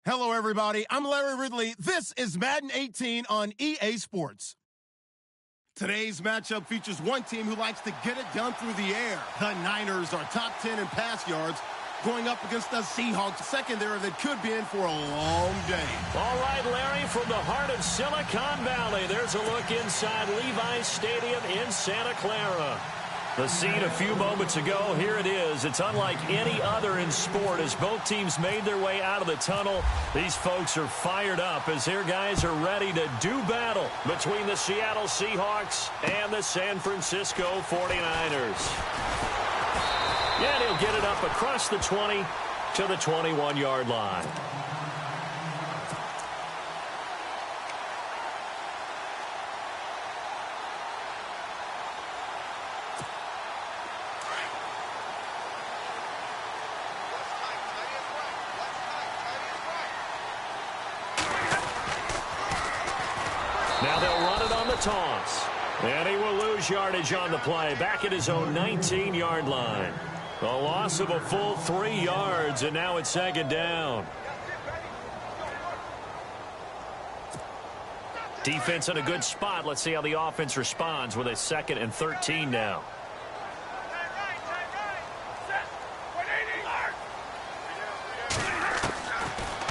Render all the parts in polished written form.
Hello, everybody. I'm Larry Ridley. This is Madden 18 on EA Sports. Today's matchup features one team who likes to get it done through the air. The Niners are top 10 in pass yards, going up against the Seahawks secondary that could be in for a long day. All right, Larry, from the heart of Silicon Valley, there's a look inside Levi's Stadium in Santa Clara. The scene a few moments ago, here it is. It's unlike any other in sport as both teams made their way out of the tunnel. These folks are fired up as their guys are ready to do battle between the Seattle Seahawks and the San Francisco 49ers. And he'll get it up across the 20 to the 21-yard line. Now they'll run it on the toss. And he will lose yardage on the play. Back at his own 19-yard line. A loss of a full 3 yards, and now it's second down. Defense in a good spot. Let's see how the offense responds with a 2nd and 13 now.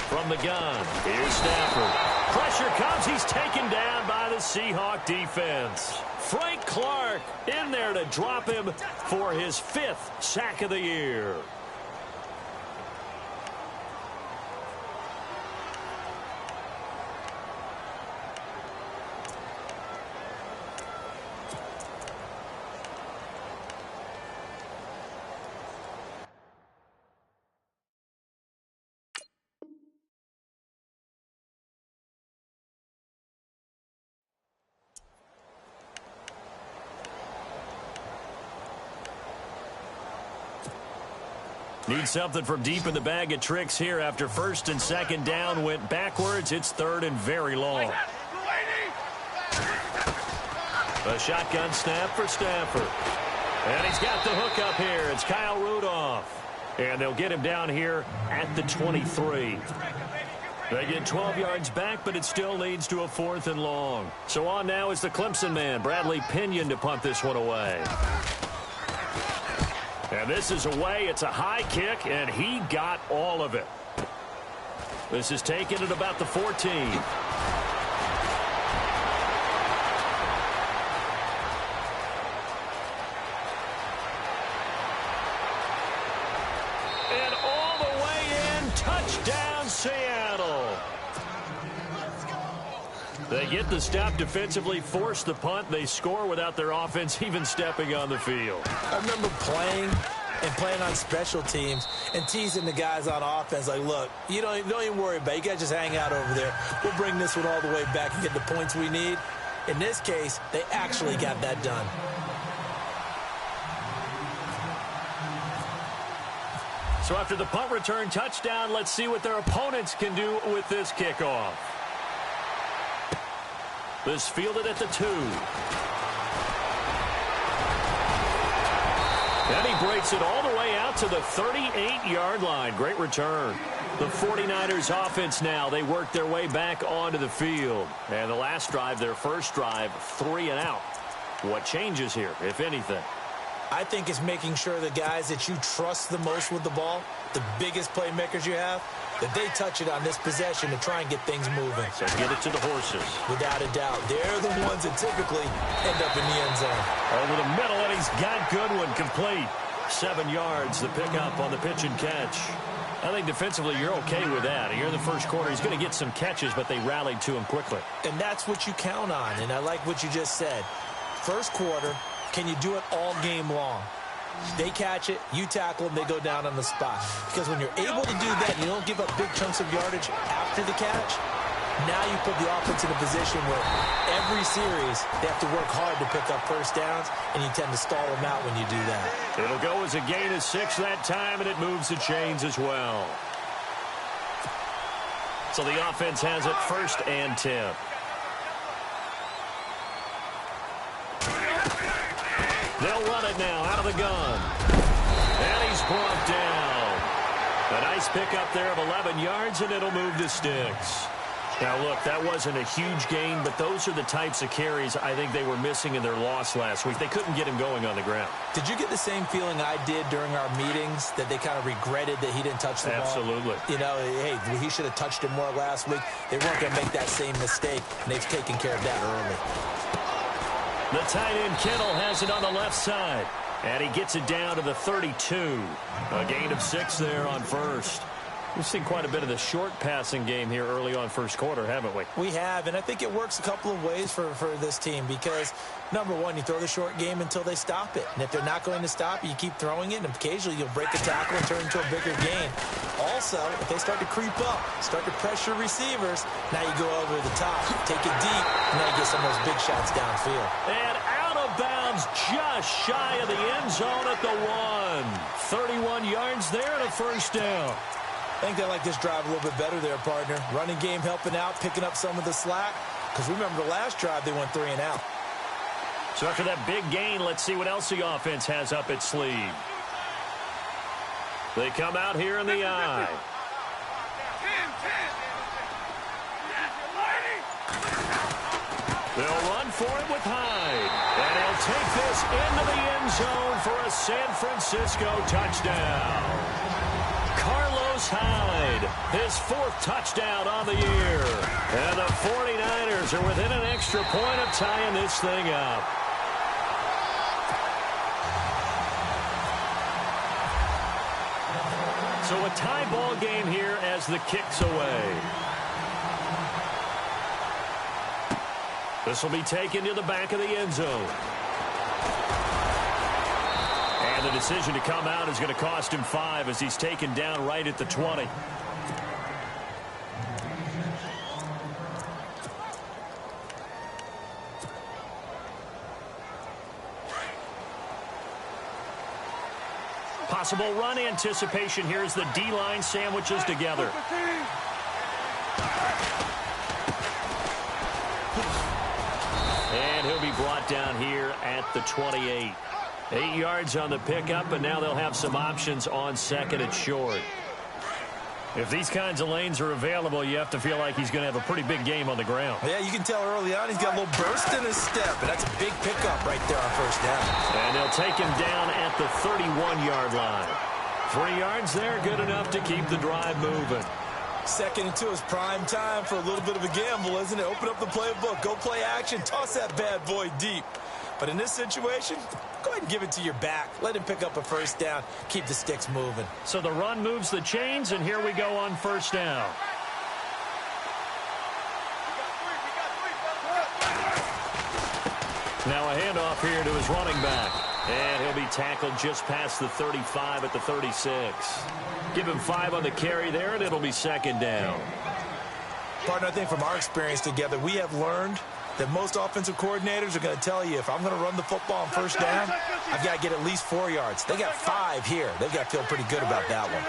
From the gun, here's Stafford. Pressure comes. He's taken down by the Seahawk defense. Frank Clark in there to drop him for his 5th sack of the year. Need something from deep in the bag of tricks here after 1st and 2nd down went backwards. It's 3rd and very long. A shotgun snap for Stafford. And he's got the hook up here. It's Kyle Rudolph. And they'll get him down here at the 23. They get 12 yards back, but it still leads to a 4th and long. So on now is the Clemson man, Bradley Pinion, to punt this one away. And this is away. It's a high kick, and he got all of it. This is taken at about the 14. And all the way in, touchdown Seattle. They get the stop defensively, force the punt. They score without their offense even stepping on the field. I remember playing on special teams and teasing the guys on offense like, look, you don't even worry about it. You guys just hang out over there. We'll bring this one all the way back and get the points we need. In this case, they actually got that done. So after the punt return touchdown, let's see what their opponents can do with this kickoff. This fielded at the 2. And he breaks it all the way out to the 38-yard line. Great return. The 49ers offense now, they work their way back onto the field. And the last drive, their first drive, 3 and out. What changes here, if anything? I think it's making sure the guys that you trust the most with the ball, the biggest playmakers you have, that they touch it on this possession to try and get things moving. So get it to the horses. Without a doubt. They're the ones that typically end up in the end zone. Over the middle, and he's got Goodwin complete. 7 yards, the pickup on the pitch and catch. I think defensively you're okay with that. Here in the first quarter, he's going to get some catches, but they rallied to him quickly. And that's what you count on, and I like what you just said. First quarter, can you do it all game long? They catch it, you tackle them, they go down on the spot. Because when you're able to do that, you don't give up big chunks of yardage after the catch. Now you put the offense in a position where every series they have to work hard to pick up first downs, and you tend to stall them out when you do that. It'll go as a gain of 6 that time, and it moves the chains as well. So the offense has it 1st and 10. They'll run it now out of the gun. And he's brought down. A nice pickup there of 11 yards, and it'll move to sticks. Now, look, that wasn't a huge gain, but those are the types of carries I think they were missing in their loss last week. They couldn't get him going on the ground. Did you get the same feeling I did during our meetings, that they kind of regretted that he didn't touch the ball? Absolutely. You know, hey, he should have touched it more last week. They weren't going to make that same mistake, and they've taken care of that early. The tight end, Kittle, has it on the left side, and he gets it down to the 32. A gain of 6 there on first. We've seen quite a bit of the short passing game here early on first quarter, haven't we? We have, and I think it works a couple of ways for this team because, number one, you throw the short game until they stop it. And if they're not going to stop it, you keep throwing it, and occasionally you'll break a tackle and turn into a bigger gain. Also, if they start to creep up, start to pressure receivers, now you go over the top, take it deep, and now you get some of those big shots downfield. And out of bounds, just shy of the end zone at the 1. 31 yards there and a first down. I think they like this drive a little bit better there, partner. Running game helping out, picking up some of the slack. Because remember the last drive, they went 3 and out. So after that big gain, let's see what else the offense has up its sleeve. They come out here in the eye. They'll run for it with Hyde. And he'll take this into the end zone for a San Francisco touchdown. Carlos Hyde, his 4th touchdown on the year. And the 49ers are within an extra point of tying this thing up. So a tie ball game here as the kick's away. This will be taken to the back of the end zone. And the decision to come out is going to cost him 5 as he's taken down right at the 20. Possible run anticipation here as the D-line sandwiches together. And he'll be brought down here at the 28. 8 yards on the pickup, and now they'll have some options on second and short. If these kinds of lanes are available, you have to feel like he's going to have a pretty big game on the ground. Yeah, you can tell early on he's got a little burst in his step, and that's a big pickup right there on first down. And they'll take him down at the 31-yard line. 3 yards there, good enough to keep the drive moving. Second and 2 is prime time for a little bit of a gamble, isn't it? Open up the playbook, go play action, toss that bad boy deep. But in this situation, go ahead and give it to your back. Let him pick up a first down. Keep the sticks moving. So the run moves the chains, and here we go on first down. Now a handoff here to his running back. And he'll be tackled just past the 35 at the 36. Give him 5 on the carry there, and it'll be second down. Partner, I think from our experience together, we have learned that most offensive coordinators are going to tell you, if I'm going to run the football on first down, I've got to get at least 4 yards. They got 5 here. They've got to feel pretty good about that one.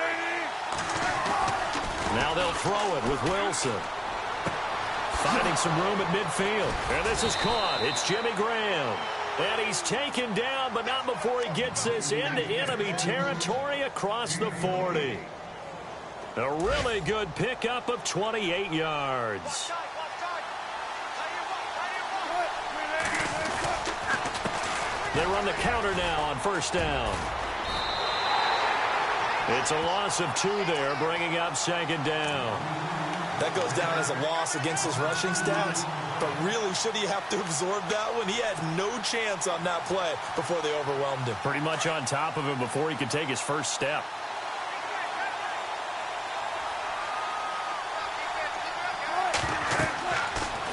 Now they'll throw it with Wilson. Finding some room at midfield. And this is caught. It's Jimmy Graham. And he's taken down, but not before he gets this into enemy territory across the 40. A really good pickup of 28 yards. They run the counter now on first down. It's a loss of 2 there, bringing up second down. That goes down as a loss against his rushing stats. But really, should he have to absorb that one? He had no chance on that play before they overwhelmed him. Pretty much on top of him before he could take his first step.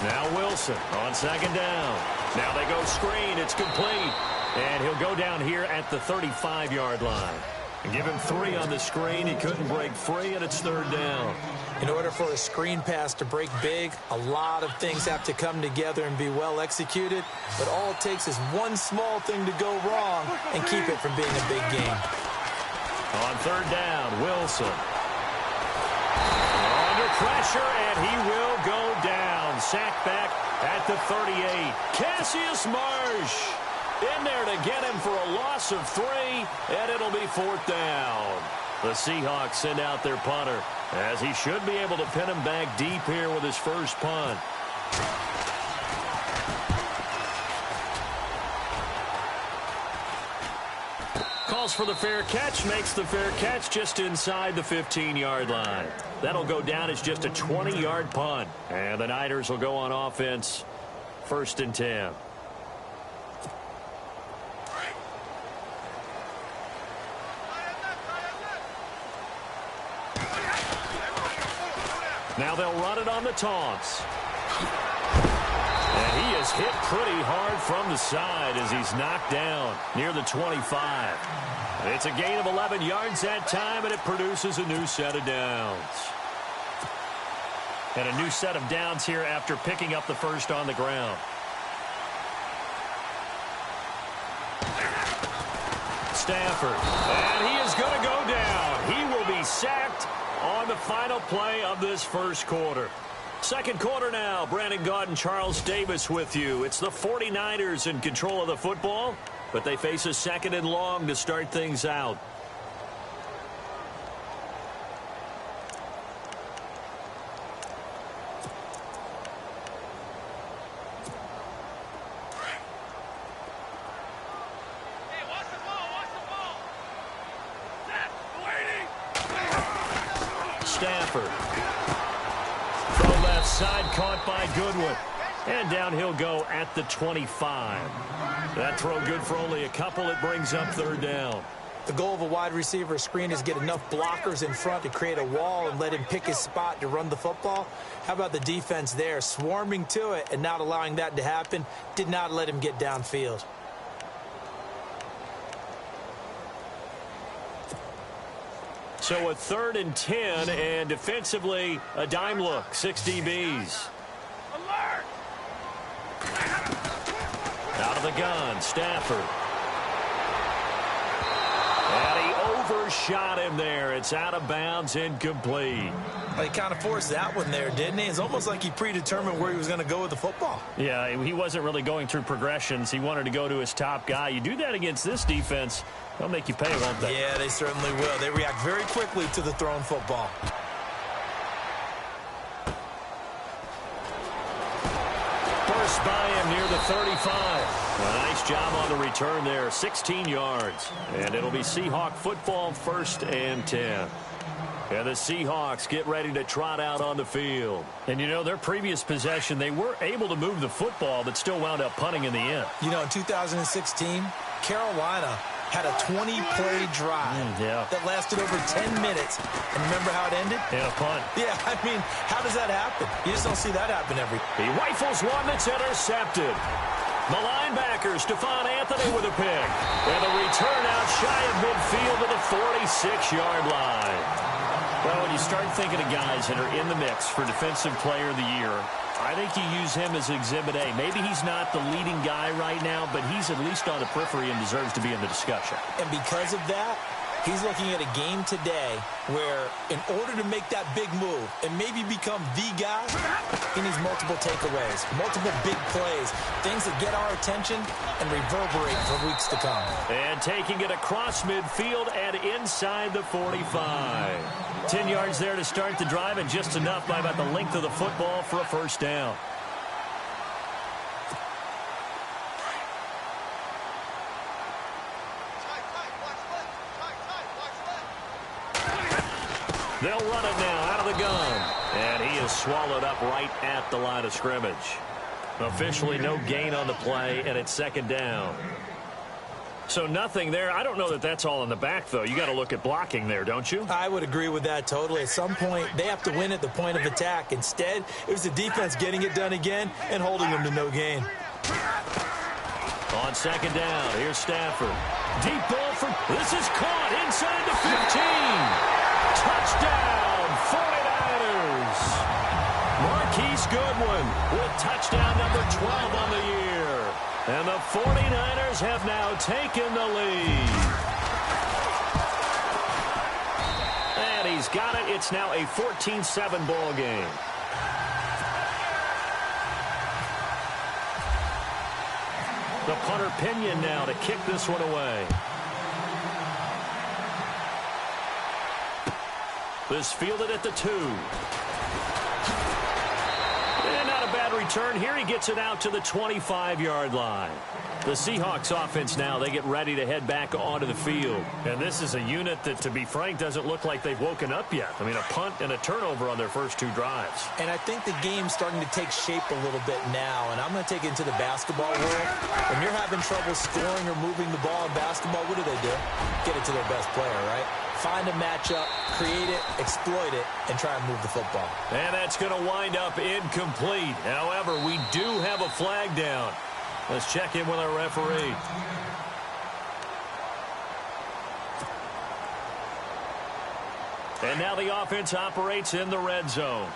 Now Wilson on second down. Now they go screen. It's complete. And he'll go down here at the 35-yard line. And give him 3 on the screen. He couldn't break free, and it's third down. In order for a screen pass to break big, a lot of things have to come together and be well executed. But all it takes is one small thing to go wrong and keep it from being a big game. On third down, Wilson. Under pressure, and he will go down. Sacked back at the 38. Cassius Marsh in there to get him for a loss of 3, and it'll be fourth down. The Seahawks send out their punter, as he should be able to pin him back deep here with his first punt. Calls for the fair catch, makes the fair catch just inside the 15-yard line. That'll go down as just a 20-yard punt. And the Niners will go on offense, 1st and 10. Now they'll run it on the taunts. And he is hit pretty hard from the side as he's knocked down near the 25. It's a gain of 11 yards that time, and it produces a new set of downs. And a new set of downs here after picking up the first on the ground. Stafford. And he is going to go down. He will be sacked on the final play of this first quarter. Second quarter now. Brandon Gaudin and Charles Davis with you. It's the 49ers in control of the football, but they face a 2nd and long to start things out. Stafford. Throw left side, caught by Goodwin. And down he'll go at the 25. That throw good for only a couple. It brings up 3rd down. The goal of a wide receiver screen is get enough blockers in front to create a wall and let him pick his spot to run the football. How about the defense there? Swarming to it and not allowing that to happen. Did not let him get downfield. So a 3rd and 10, and defensively, a dime look. 6 DBs. Alert! Out of the gun, Stafford. And he overshot him there. It's out of bounds, incomplete. Well, he kind of forced that one there, didn't he? It's almost like he predetermined where he was going to go with the football. Yeah, he wasn't really going through progressions. He wanted to go to his top guy. You do that against this defense, they'll make you pay, won't they? Yeah, they certainly will. They react very quickly to the thrown football. Burst by him near the 35. A nice job on the return there. 16 yards. And it'll be Seahawk football, 1st and 10. And the Seahawks get ready to trot out on the field. And, you know, their previous possession, they were able to move the football, but still wound up punting in the end. You know, in 2016, Carolina had a 20-play drive that lasted over 10 minutes. And remember how it ended? Yeah, a punt. Yeah, I mean, how does that happen? You just don't see that happen every. He rifles one that's intercepted. The linebacker, Stephon Anthony with a pick. And the return out shy of midfield to the 46-yard line. Well, when you start thinking of guys that are in the mix for Defensive Player of the Year, I think you use him as Exhibit A. Maybe he's not the leading guy right now, but he's at least on the periphery and deserves to be in the discussion. And because of that, he's looking at a game today where in order to make that big move and maybe become the guy, he needs multiple takeaways, multiple big plays, things that get our attention and reverberate for weeks to come. And taking it across midfield and inside the 45. 10 yards there to start the drive, and just enough by about the length of the football for a 1st down. They'll run it now out of the gun. And he is swallowed up right at the line of scrimmage. Officially no gain on the play, and it's 2nd down. So nothing there. I don't know that that's all in the back, though. You got to look at blocking there, don't you? I would agree with that totally. At some point, they have to win at the point of attack. Instead, it was the defense getting it done again and holding them to no gain. On 2nd down, here's Stafford. Deep ball for... This is caught inside the 15. Touchdown, 49ers. Marquise Goodwin with touchdown number 12 on the year. And the 49ers have now taken the lead. And he's got it. It's now a 14-7 ball game. The punter Pinion now to kick this one away. This fielded at the 2. And not a bad return here. He gets it out to the 25-yard line. The Seahawks offense now, they get ready to head back onto the field. And this is a unit that, to be frank, doesn't look like they've woken up yet. I mean, a punt and a turnover on their first 2 drives. And I think the game's starting to take shape a little bit now. And I'm going to take it into the basketball world. When you're having trouble scoring or moving the ball in basketball, what do? Get it to their best player, right? Find a matchup, create it, exploit it, and try and move the football. And that's going to wind up incomplete. However, we do have a flag down. Let's check in with our referee. And now the offense operates in the red zone.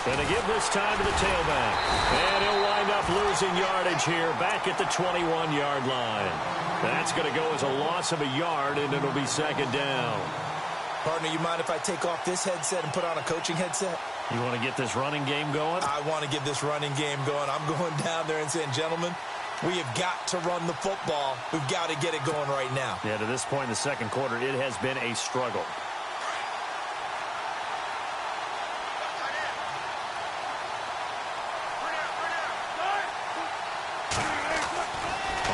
And to give this time to the tailback. And he'll wind up losing yardage here back at the 21-yard line. That's going to go as a loss of a yard, and it'll be second down. Partner, you mind if I take off this headset and put on a coaching headset? You want to get this running game going? I want to get this running game going. I'm going down there and saying, gentlemen, we have got to run the football. We've got to get it going right now. Yeah, to this point in the second quarter, it has been a struggle.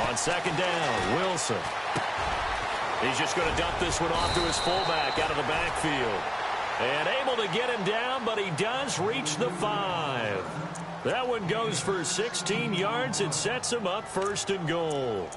On second down, Wilson. He's just going to dump this one off to his fullback out of the backfield. And able to get him down, but he does reach the 5. That one goes for 16 yards. It sets him up first and goal.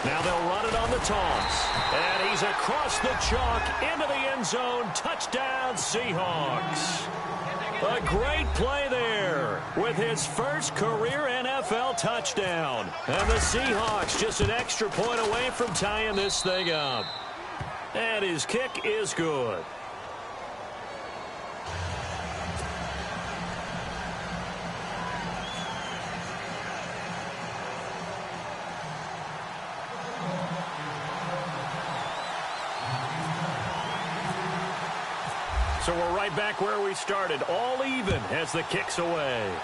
Now they'll run it on the toss. And he's across the chalk into the end zone. Touchdown, Seahawks. A great play there with his first career NFL touchdown. And the Seahawks just an extra point away from tying this thing up. And his kick is good. So we're right back where we started, all even as the kick's away.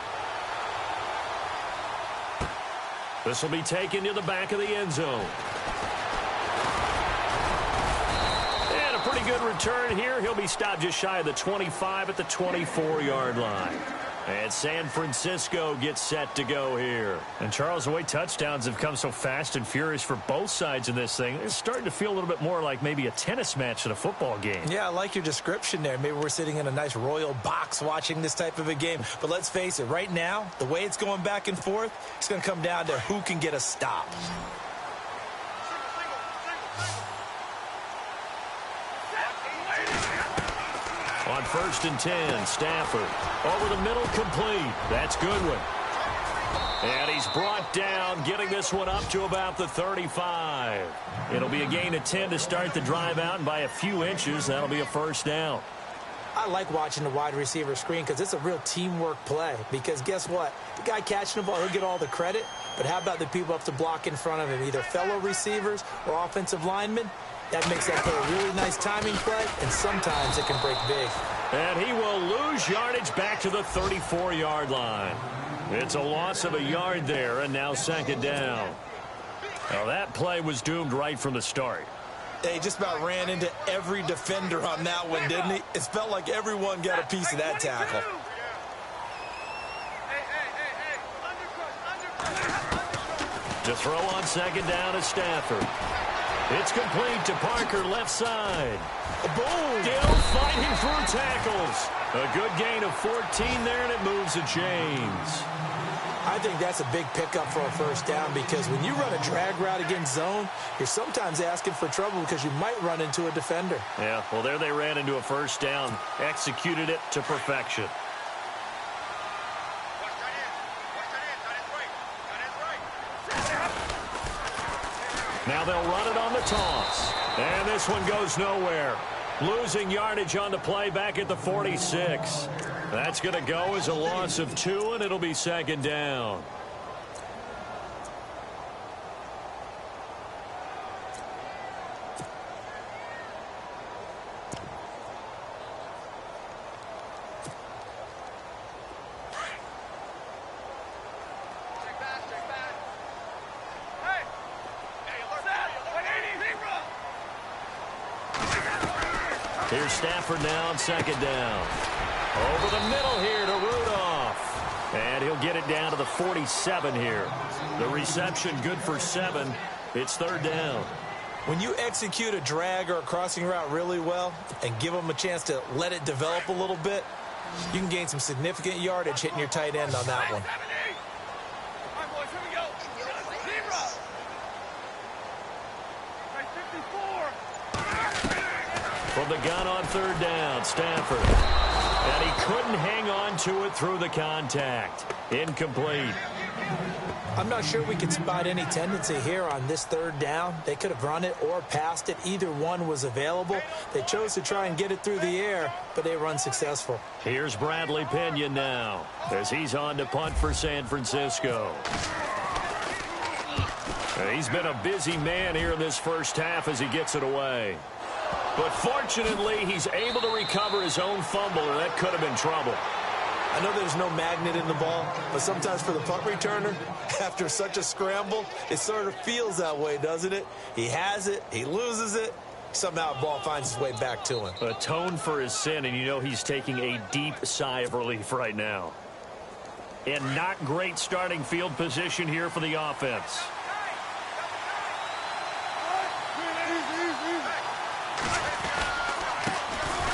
This will be taken to the back of the end zone. And a pretty good return here. He'll be stopped just shy of the 25 at the 24-yard line. And San Francisco gets set to go here. And, Charles, the way touchdowns have come so fast and furious for both sides in this thing, it's starting to feel a little bit more like maybe a tennis match than a football game. Yeah, I like your description there. Maybe we're sitting in a nice royal box watching this type of a game. But let's face it, right now, the way it's going back and forth, it's going to come down to who can get a stop. On 1st and 10, Stafford over the middle, complete. That's Goodwin. And he's brought down, getting this one up to about the 35. It'll be a gain of 10 to start the drive out, and by a few inches, that'll be a first down. I like watching the wide receiver screen because it's a real teamwork play. Because guess what? The guy catching the ball, he'll get all the credit. But how about the people up to block in front of him, either fellow receivers or offensive linemen? That makes that play a really nice timing play, and sometimes it can break big. And he will lose yardage back to the 34-yard line. It's a loss of a yard there, and now second down. Now that play was doomed right from the start. He just about ran into every defender on that one, didn't he? It felt like everyone got a piece of that tackle. To throw on second down is Stafford. It's complete to Parker, left side. Boom! Still fighting through tackles. A good gain of 14 there, and it moves the chains. I think that's a big pickup for a first down because when you run a drag route against zone, you're sometimes asking for trouble because you might run into a defender. Yeah, well, there they ran into a first down, executed it to perfection. Now they'll run it on the toss. And this one goes nowhere. Losing yardage on the play back at the 46. That's going to go as a loss of 2, and it'll be second down. Here's Stafford now on second down. Over the middle here to Rudolph. And he'll get it down to the 47 here. The reception good for 7. It's third down. When you execute a drag or a crossing route really well and give them a chance to let it develop a little bit, you can gain some significant yardage hitting your tight end on that one. From the gun on third down, Stafford. And he couldn't hang on to it through the contact. Incomplete. I'm not sure we could spot any tendency here on this third down. They could have run it or passed it. Either one was available. They chose to try and get it through the air, but they were unsuccessful. Here's Bradley Pinion now as he's on to punt for San Francisco. He's been a busy man here in this first half as he gets it away. But fortunately, he's able to recover his own fumble, or that could have been trouble. I know there's no magnet in the ball, but sometimes for the punt returner, after such a scramble, it sort of feels that way, doesn't it? He has it, he loses it, somehow the ball finds its way back to him. Atone for his sin, and you know he's taking a deep sigh of relief right now. And not great starting field position here for the offense.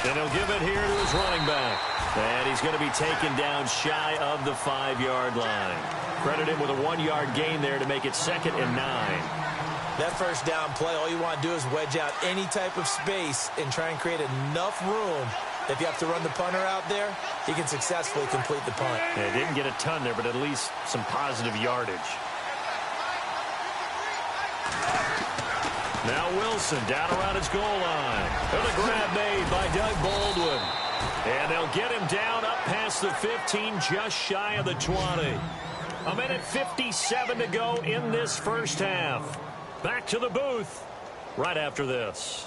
And he'll give it here to his running back. And he's going to be taken down shy of the 5-yard line. Credit him with a 1-yard gain there to make it 2nd and 9. That first down play, all you want to do is wedge out any type of space and try and create enough room. If you have to run the punter out there, he can successfully complete the punt. Yeah, didn't get a ton there, but at least some positive yardage. Now Wilson down around his goal line. And a grab made by Doug Baldwin. And they'll get him down up past the 15, just shy of the 20. 1:57 to go in this first half. Back to the booth right after this.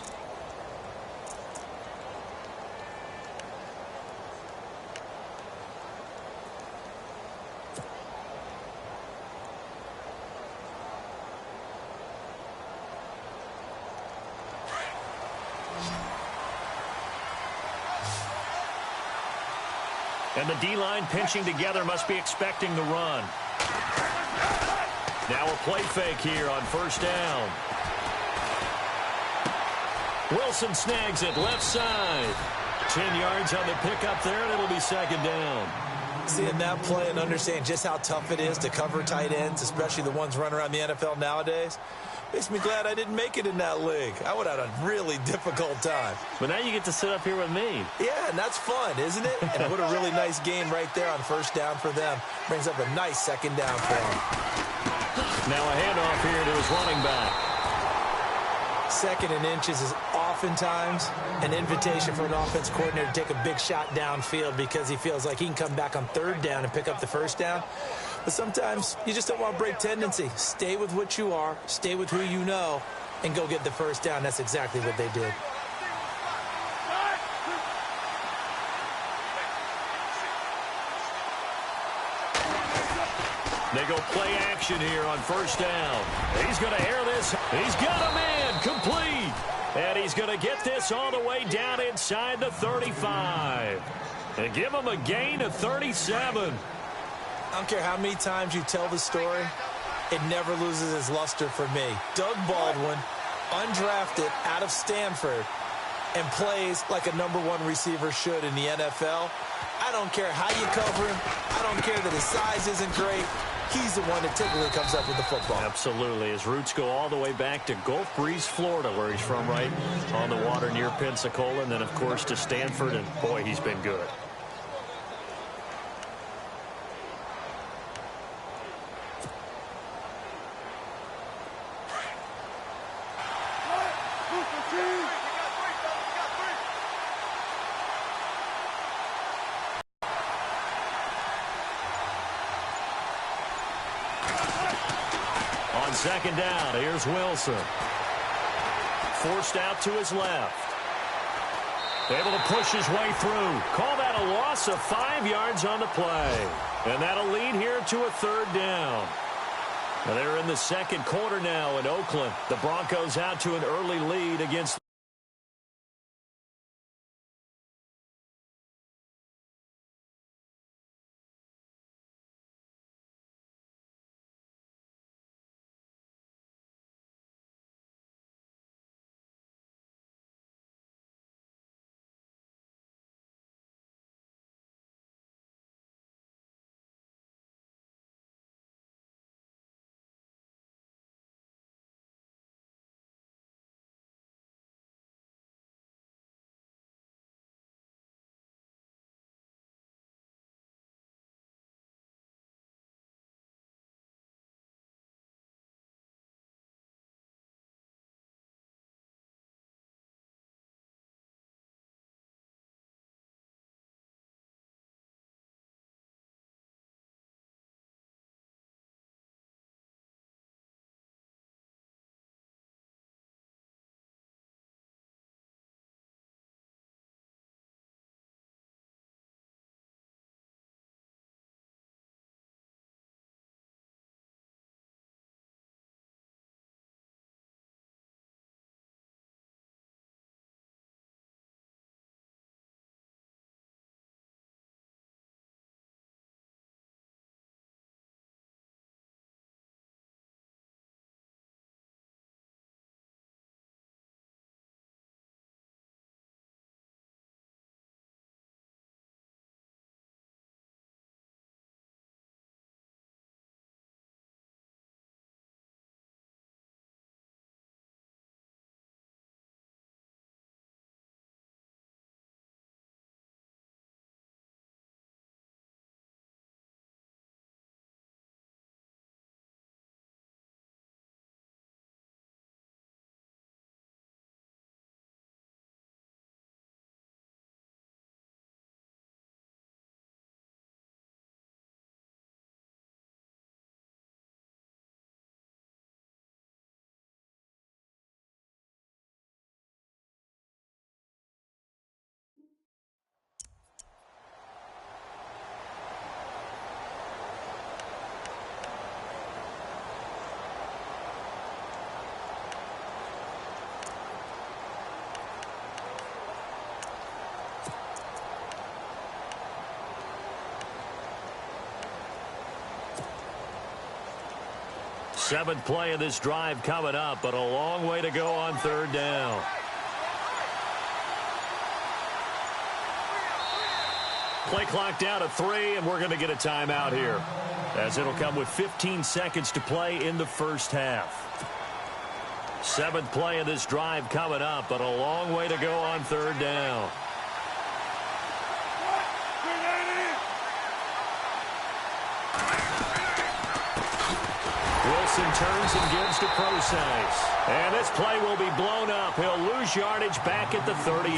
And the D-line pinching together must be expecting the run. Now a play fake here on first down. Wilson snags it left side. 10 yards on the pickup there, and it'll be second down. Seeing that play and understanding just how tough it is to cover tight ends, especially the ones running around the NFL nowadays, makes me glad I didn't make it in that league. I would have had a really difficult time. But now you get to sit up here with me. Yeah, and that's fun, isn't it? And what a really nice game right there on first down for them. Brings up a nice second down for them. Now a handoff here to his running back. 2nd and inches is oftentimes an invitation for an offense coordinator to take a big shot downfield because he feels like he can come back on third down and pick up the first down. But sometimes you just don't want to break tendency. Stay with what you are, stay with who you know, and go get the first down. That's exactly what they did. They go play action here on first down. He's going to air this. He's got a man complete. And he's going to get this all the way down inside the 35. And give him a gain of 37. I don't care how many times you tell the story, it never loses its luster for me. Doug Baldwin, undrafted out of Stanford, and plays like a #1 receiver should in the NFL. I don't care how you cover him. I don't care that his size isn't great. He's the one that typically comes up with the football. Absolutely. His roots go all the way back to Gulf Breeze, Florida, where he's from, right on the water near Pensacola, and then, of course, to Stanford, and, boy, he's been good. on second down. Here's Wilson. Forced out to his left. Able to push his way through. Call that a loss of 5 yards on the play. And that'll lead here to a third down. Now they're in the second quarter now in Oakland. The Broncos out to an early lead against seventh play of this drive coming up, but a long way to go on third down. Play clock down to 3, and we're going to get a timeout here, as it'll come with 15 seconds to play in the first half. Seventh play of this drive coming up, but a long way to go on third down. Wilson turns and gives to Procise. And this play will be blown up. He'll lose yardage back at the 38.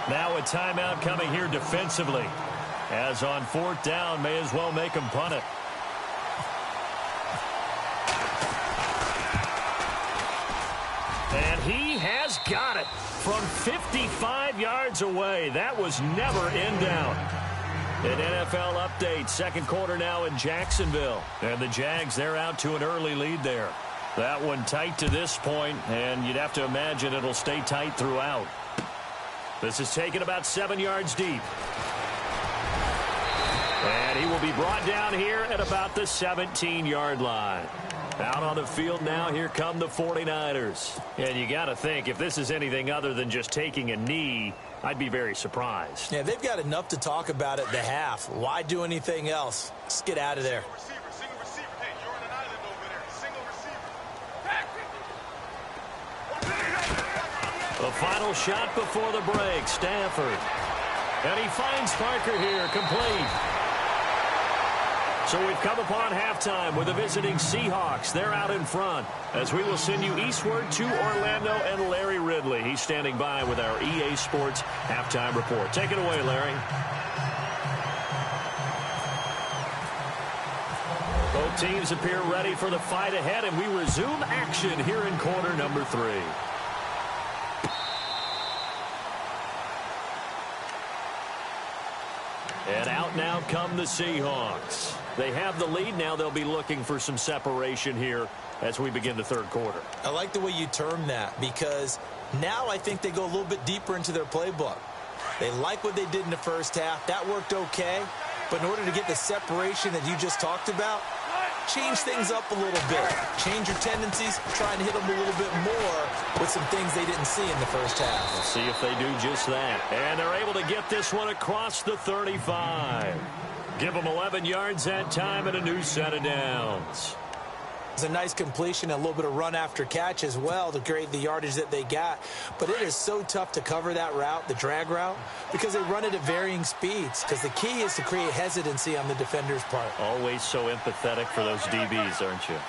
Now a timeout coming here defensively. As on fourth down, may as well make him punt it. And he has got it from 55 yards away. That was never in doubt. An NFL update, second quarter now in Jacksonville. And the Jags, they're out to an early lead there. That one tight to this point, and you'd have to imagine it'll stay tight throughout. This is taken about 7 yards deep. And he will be brought down here at about the 17-yard line. Out on the field now, here come the 49ers. And you got to think, if this is anything other than just taking a knee, I'd be very surprised. Yeah, they've got enough to talk about at the half. Why do anything else? Let's get out of there. Single receiver. Hey, you're on an island over there. Single receiver. The final shot before the break, Stafford. And he finds Parker here, complete. So we've come upon halftime with the visiting Seahawks. They're out in front as we will send you eastward to Orlando and Larry Ridley. He's standing by with our EA Sports halftime report. Take it away, Larry. Both teams appear ready for the fight ahead, and we resume action here in quarter number 3. And out now come the Seahawks. They have the lead. Now they'll be looking for some separation here as we begin the third quarter. I like the way you term that, because now I think they go a little bit deeper into their playbook. They like what they did in the first half. That worked okay. But in order to get the separation that you just talked about, change things up a little bit. Change your tendencies, try and hit them a little bit more with some things they didn't see in the first half. We'll see if they do just that. And they're able to get this one across the 35. Give them 11 yards that time and a new set of downs. It's a nice completion, a little bit of run after catch as well to create the yardage that they got. But it is so tough to cover that route, the drag route, because they run it at varying speeds. Because the key is to create hesitancy on the defender's part. Always so empathetic for those DBs, aren't you?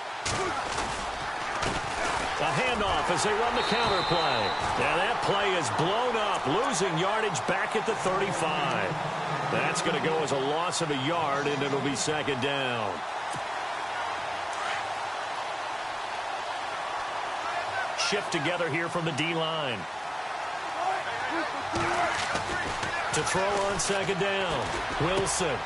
A handoff as they run the counter play. Now that play is blown up, losing yardage back at the 35. That's going to go as a loss of a yard, and it'll be second down. Shift together here from the D-line. To throw on second down. Wilson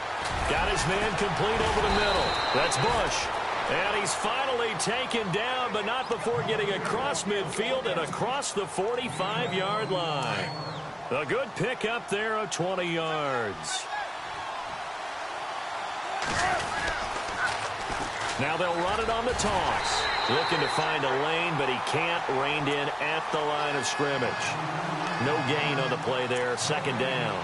got his man complete over the middle. That's Bush. And he's finally taken down, but not before getting across midfield and across the 45-yard line. A good pickup there of 20 yards. Now they'll run it on the toss. Looking to find a lane, but he can't. Reined in at the line of scrimmage. No gain on the play there. Second down.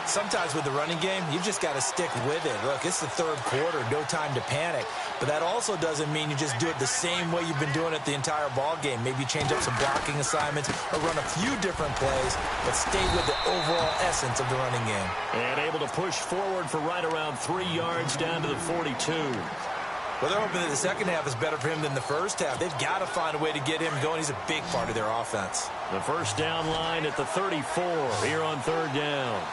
Sometimes with the running game, you just got to stick with it. Look, it's the third quarter. No time to panic. But that also doesn't mean you just do it the same way you've been doing it the entire ball game. Maybe change up some blocking assignments or run a few different plays, but stay with the overall essence of the running game. And able to push forward for right around 3 yards down to the 42. Well, they're hoping that the second half is better for him than the first half. They've got to find a way to get him going. He's a big part of their offense. The first down line at the 34 here on third down.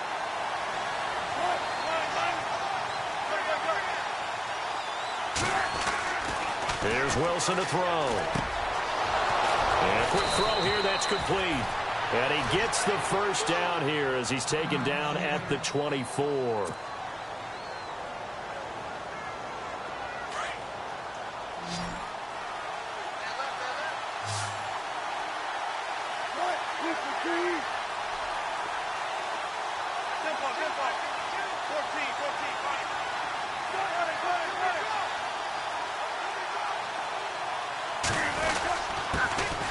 Here's Wilson to throw. And a quick throw here, that's complete. And he gets the first down here as he's taken down at the 24.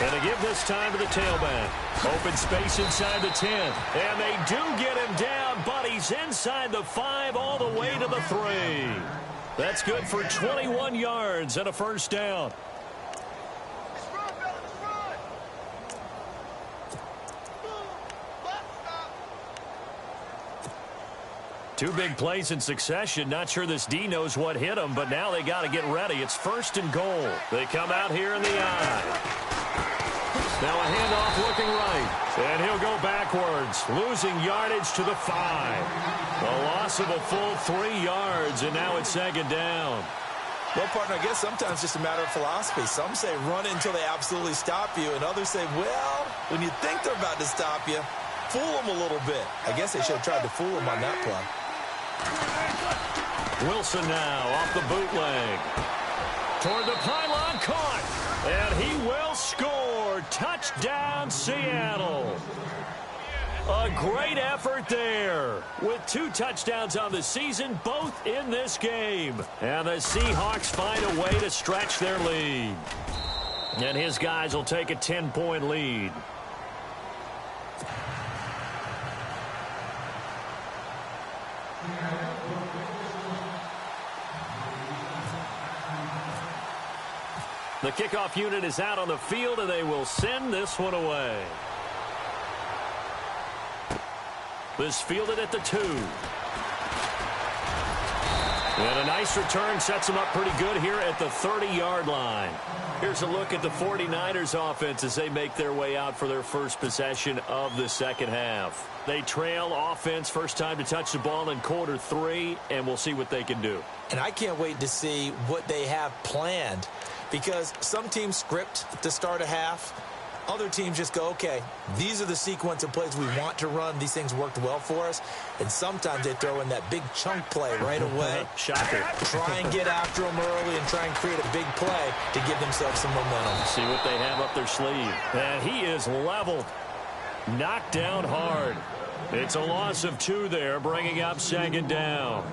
And to give this time to the tailback. Open space inside the 10. And they do get him down, but he's inside the 5 all the way to the 3. That's good for 21 yards and a first down. Two big plays in succession. Not sure this D knows what hit him, but now they got to get ready. It's first and goal. They come out here in the I. Now a handoff looking right. And he'll go backwards, losing yardage to the 5. A loss of a full 3 yards, and now it's second down. Well, partner, I guess sometimes it's just a matter of philosophy. Some say run it until they absolutely stop you, and others say, well, when you think they're about to stop you, fool them a little bit. I guess they should have tried to fool them on that play. Wilson now off the bootleg. Toward the pylon, caught. And he will score. Touchdown, Seattle. A great effort there. With 2 touchdowns on the season, both in this game. And the Seahawks find a way to stretch their lead. And his guys will take a 10-point lead. The kickoff unit is out on the field, and they will send this one away. This fielded at the 2. And a nice return sets them up pretty good here at the 30-yard line. Here's a look at the 49ers offense as they make their way out for their first possession of the second half. They trail offense first time to touch the ball in quarter 3, and we'll see what they can do. And I can't wait to see what they have planned, because some teams script to start a half. Other teams just go, okay, these are the sequence of plays we want to run. These things worked well for us. And sometimes they throw in that big chunk play right away. Shocker. Try and get after them early and try and create a big play to give themselves some momentum. See what they have up their sleeve. And he is leveled. Knocked down hard. It's a loss of 2 there, bringing up second down.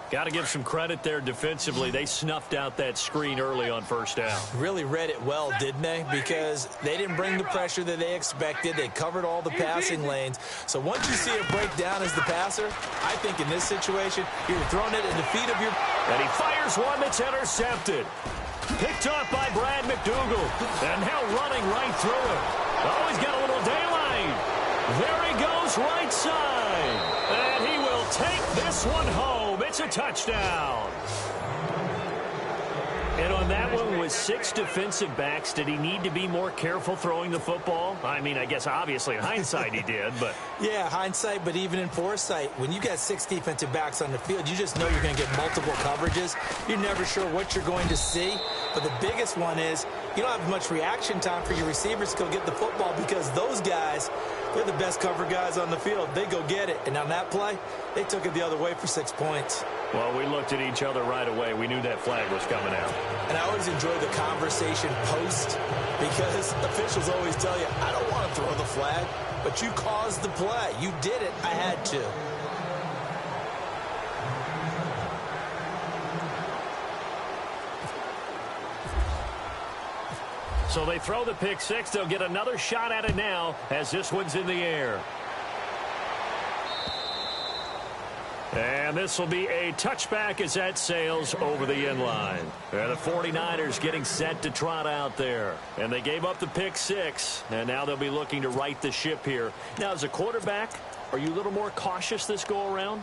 Got to give some credit there defensively. They snuffed out that screen early on first down. Really read it well, didn't they? Because they didn't bring the pressure that they expected. They covered all the passing lanes. So once you see it break down as the passer, I think in this situation, you're throwing it at the feet of your... And he fires one that's intercepted. Picked off by Brad McDougal. And now running right through it. Oh, he's got a little daylight. There he goes right side. And he will take this one home. It's a touchdown. And on that one, with 6 defensive backs, did he need to be more careful throwing the football? I mean, I guess obviously in hindsight he did, but... Yeah, hindsight, but even in foresight, when you got 6 defensive backs on the field, you just know you're going to get multiple coverages. You're never sure what you're going to see. But the biggest one is you don't have much reaction time for your receivers to go get the football, because those guys, they're the best cover guys on the field. They go get it. And on that play, they took it the other way for 6 points. Well, we looked at each other right away. We knew that flag was coming out. And I always enjoy the conversation post, because officials always tell you, I don't want to throw the flag, but you caused the play. You did it. I had to. So they throw the pick 6. They'll get another shot at it now as this one's in the air. And this will be a touchback as that sails over the end line. And the 49ers getting set to trot out there. And they gave up the pick 6. And now they'll be looking to right the ship here. Now, as a quarterback, are you a little more cautious this go-around?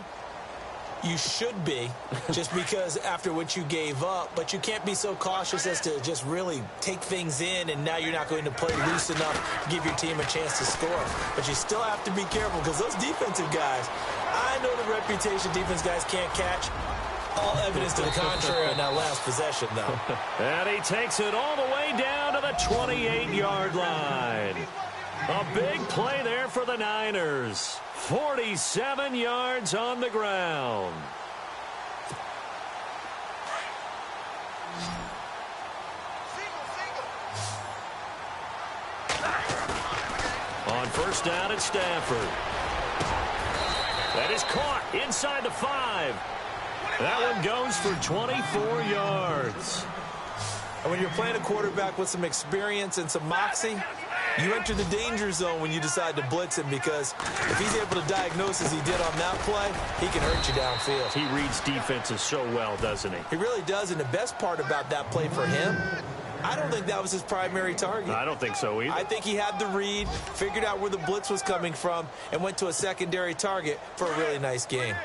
You should be, just because after what you gave up. But you can't be so cautious as to just really take things in, and now you're not going to play loose enough to give your team a chance to score. But you still have to be careful, because those defensive guys, I know the reputation defense guys can't catch. All evidence to the contrary on that last possession, though. And he takes it all the way down to the 28-yard line. A big play there for the Niners. 47 yards on the ground. On first down at Stafford. That is caught inside the 5. That one goes for 24 yards. And when you're playing a quarterback with some experience and some moxie, you enter the danger zone when you decide to blitz him, because if he's able to diagnose as he did on that play, he can hurt you downfield. He reads defenses so well, doesn't he? He really does, and the best part about that play for him, I don't think that was his primary target. I don't think so either. I think he had the read, figured out where the blitz was coming from, and went to a secondary target for a really nice game.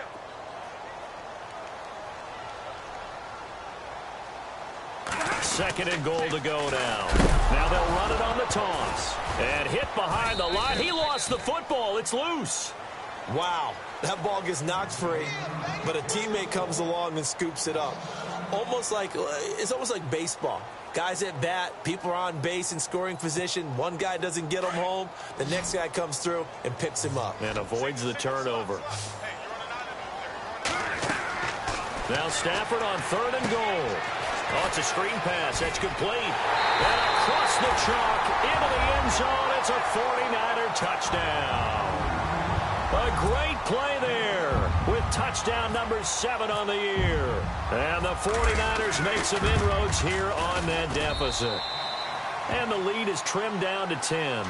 Second and goal to go now. Now they'll run it on the toss. And hit behind the line. He lost the football. It's loose. Wow. That ball gets knocked free, but a teammate comes along and scoops it up. It's almost like baseball. Guys at bat, people are on base in scoring position. One guy doesn't get him home. The next guy comes through and picks him up. And avoids the turnover. Now Stafford on 3rd and goal. Oh, it's a screen pass. That's complete. And across the chalk into the end zone. It's a 49er touchdown. A great play there with touchdown number 7 on the year. And the 49ers make some inroads here on that deficit. And the lead is trimmed down to 10.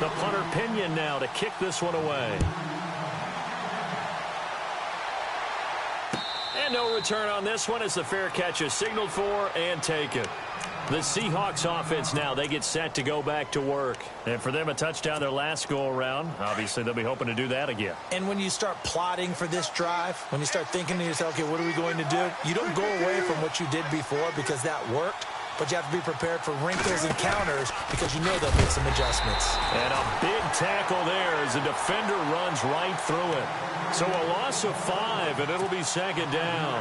The punter Pinion now to kick this one away. And no return on this one as the fair catch is signaled for and taken. The Seahawks offense now, they get set to go back to work. And for them, a touchdown their last go-around. Obviously, they'll be hoping to do that again. And when you start plotting for this drive, when you start thinking to yourself, okay, what are we going to do? You don't go away from what you did before because that worked. But you have to be prepared for wrinkles and counters because you know they'll make some adjustments. And a big tackle there as the defender runs right through it. So a loss of 5, and it'll be second down.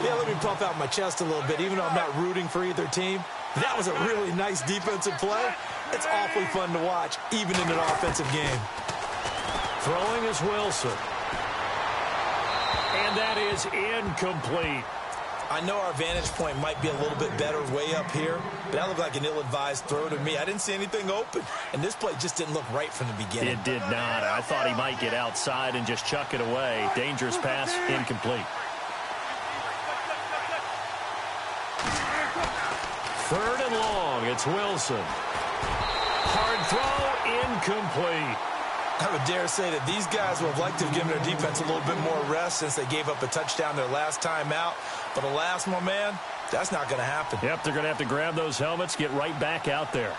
Yeah, let me puff out my chest a little bit, even though I'm not rooting for either team. That was a really nice defensive play. It's awfully fun to watch, even in an offensive game. Throwing is Wilson. And that is incomplete. I know our vantage point might be a little bit better way up here, but that looked like an ill-advised throw to me. I didn't see anything open, and this play just didn't look right from the beginning. It did not. I thought he might get outside and just chuck it away. Dangerous pass, incomplete. Third and long, it's Wilson. Hard throw, incomplete. I would dare say that these guys would have liked to have given their defense a little bit more rest since they gave up a touchdown their last time out. But alas, my man, that's not going to happen. Yep, they're going to have to grab those helmets, get right back out there.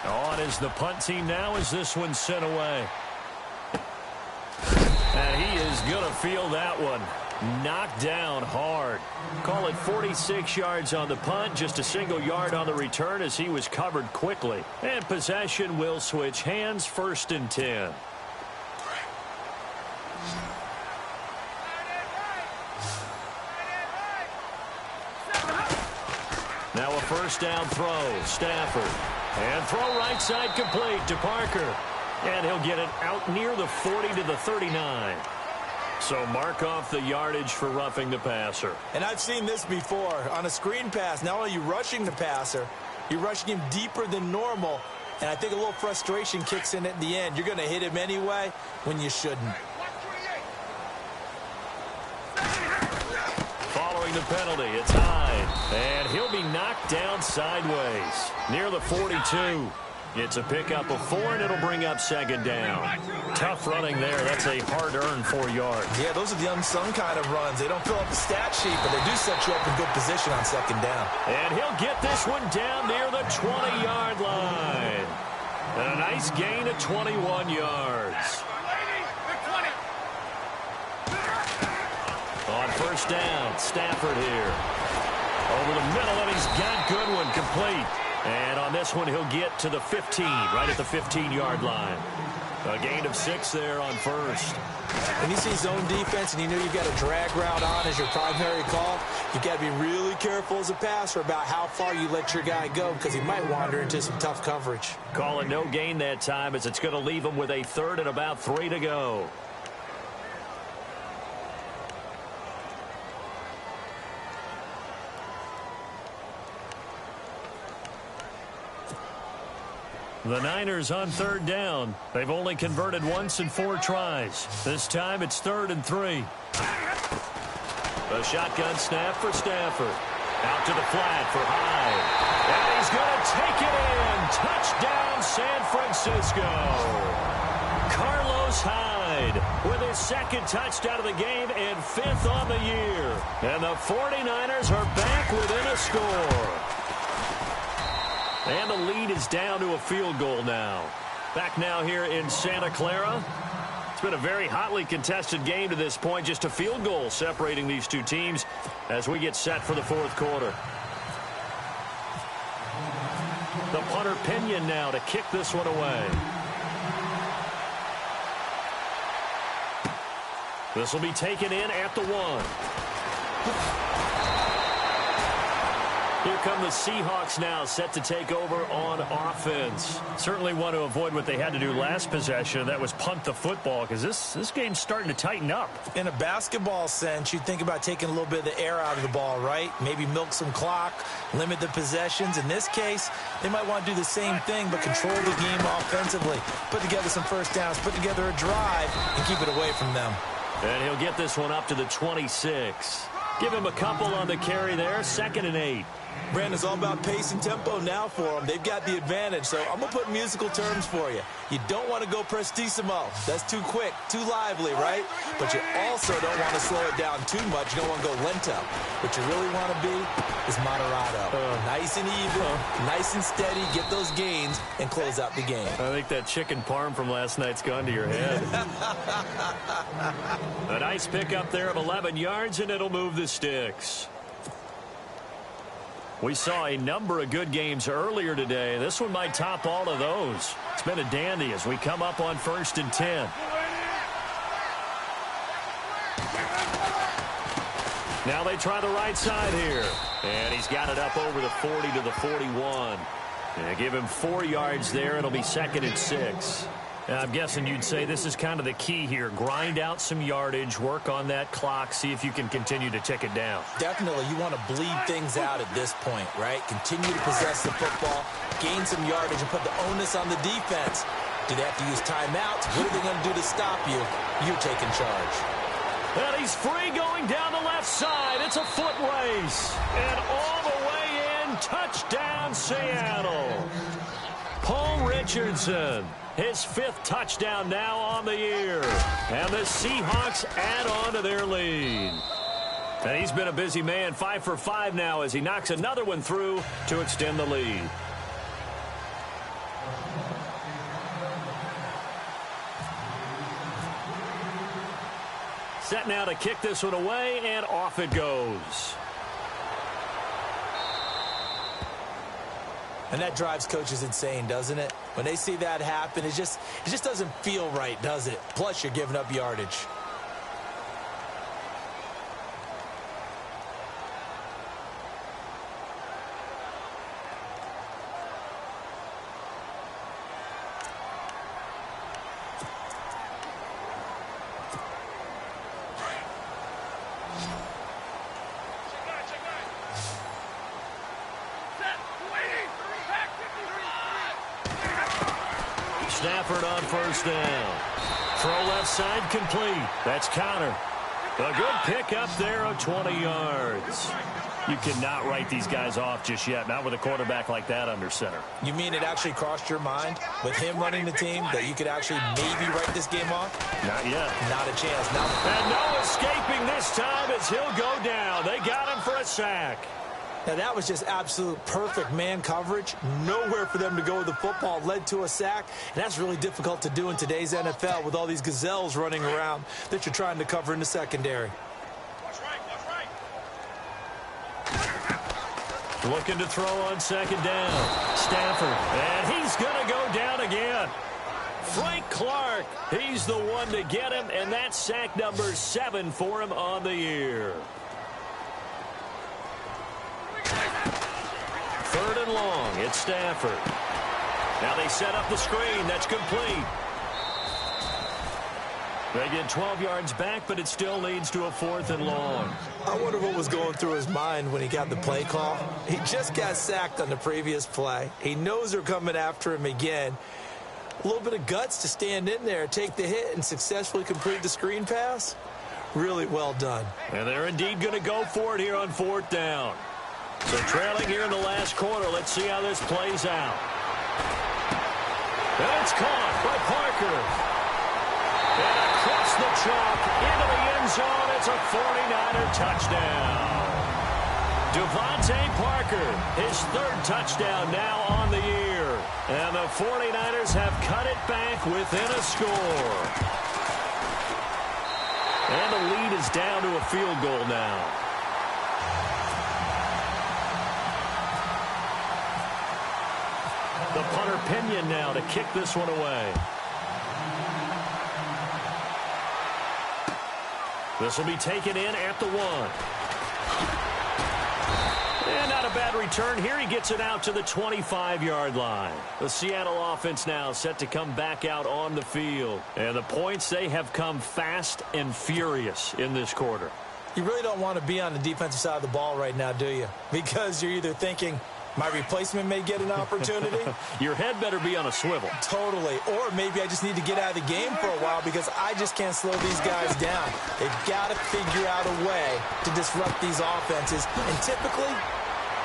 On is the punt team now as this one's sent away. And he is going to feel that one. Knocked down hard. Call it 46 yards on the punt, just a single yard on the return as he was covered quickly. And possession will switch hands, 1st and 10. Now a first down throw, Stafford. And throw right side complete to Parker. And he'll get it out near the 40 to the 39. So mark off the yardage for roughing the passer. And I've seen this before. On a screen pass, not only are you rushing the passer, you're rushing him deeper than normal. And I think a little frustration kicks in at the end. You're going to hit him anyway when you shouldn't. Following the penalty, it's Hyde. And he'll be knocked down sideways near the 42. It's a pickup of 4, and it'll bring up second down. Tough running there. That's a hard-earned 4 yards. Yeah, those are the unsung kind of runs. They don't fill up the stat sheet, but they do set you up in good position on second down. And he'll get this one down near the 20-yard line. And a nice gain of 21 yards. On first down, Stafford here. Over the middle, and he's got Goodwin complete. And on this one, he'll get to the 15, right at the 15-yard line. A gain of 6 there on first. When you see zone defense and you know you've got a drag route on as your primary call, you've got to be really careful as a passer about how far you let your guy go because he might wander into some tough coverage. Call it no gain that time as it's going to leave him with a 3rd and about 3 to go. The Niners on 3rd down. They've only converted once in 4 tries. This time it's 3rd and 3. A shotgun snap for Stafford. Out to the flat for Hyde. And he's going to take it in. Touchdown, San Francisco. Carlos Hyde with his 2nd touchdown of the game and 5th on the year. And the 49ers are back within a score. And the lead is down to a field goal now. Back now here in Santa Clara. It's been a very hotly contested game to this point. Just a field goal separating these two teams as we get set for the 4th quarter. The punter Pinion now to kick this one away. This will be taken in at the 1. Here come the Seahawks now, set to take over on offense. Certainly want to avoid what they had to do last possession. That was punt the football, because this game's starting to tighten up. In a basketball sense, you think about taking a little bit of the air out of the ball, right? Maybe milk some clock, limit the possessions. In this case, they might want to do the same thing, but control the game offensively. Put together some first downs, put together a drive, and keep it away from them. And he'll get this one up to the 26. Give him a couple on the carry there, 2nd and 8. Brandon, it's all about pace and tempo now for them. They've got the advantage, so I'm going to put musical terms for you. You don't want to go prestissimo. That's too quick, too lively, right? But you also don't want to slow it down too much. You don't want to go lento. What you really want to be is moderato. Nice and even, nice and steady, get those gains, and close out the game. I think that chicken parm from last night's gone to your head. A nice pickup there of 11 yards, and it'll move the sticks. We saw a number of good games earlier today. This one might top all of those. It's been a dandy as we come up on 1st and 10. Now they try the right side here. And he's got it up over the 40 to the 41. And give him 4 yards there. It'll be 2nd and 6. Now, I'm guessing you'd say this is kind of the key here. Grind out some yardage, work on that clock, see if you can continue to tick it down. Definitely, you want to bleed things out at this point, right? Continue to possess the football, gain some yardage, and put the onus on the defense. Do they have to use timeouts? What are they going to do to stop you? You're taking charge. And he's free going down the left side. It's a foot race. And all the way in, touchdown Seattle. Paul Richardson. His 5th touchdown now on the year. And the Seahawks add on to their lead. And he's been a busy man, 5 for 5 now as he knocks another one through to extend the lead. Set now to kick this one away, and off it goes. And that drives coaches insane, doesn't it? When they see that happen, it just doesn't feel right, does it? Plus, you're giving up yardage. Stafford on 1st down. Throw left side complete. That's Connor. A good pickup there of 20 yards. You cannot write these guys off just yet, not with a quarterback like that under center. You mean it actually crossed your mind with him running the team that you could actually maybe write this game off? Not yet. Not a chance. No. And no escaping this time as he'll go down. They got him for a sack. Now, that was just absolute perfect man coverage. Nowhere for them to go with the football. Led to a sack. And that's really difficult to do in today's NFL with all these gazelles running around that you're trying to cover in the secondary. Watch right, watch right. Looking to throw on 2nd down. Stafford. And he's going to go down again. Frank Clark. He's the one to get him. And that's sack number 7 for him on the year. 3rd and long. It's Stafford. Now they set up the screen. That's complete. They get 12 yards back, but it still leads to a 4th and long. I wonder what was going through his mind when he got the play call. He just got sacked on the previous play. He knows they're coming after him again. A little bit of guts to stand in there, take the hit, and successfully complete the screen pass. Really well done. And they're indeed going to go for it here on 4th down. So trailing here in the last quarter. Let's see how this plays out. And it's caught by Parker. And across the chalk into the end zone. It's a 49er touchdown. Devontae Parker, his 3rd touchdown now on the year. And the 49ers have cut it back within a score. And the lead is down to a field goal now. The punter Pinion now to kick this one away. This will be taken in at the 1. And not a bad return here. He gets it out to the 25-yard line. The Seattle offense now set to come back out on the field. And the points, they have come fast and furious in this quarter. You really don't want to be on the defensive side of the ball right now, do you? Because you're either thinking, my replacement may get an opportunity. Your head better be on a swivel. Totally. Or maybe I just need to get out of the game for a while because I just can't slow these guys down. They've got to figure out a way to disrupt these offenses. And typically,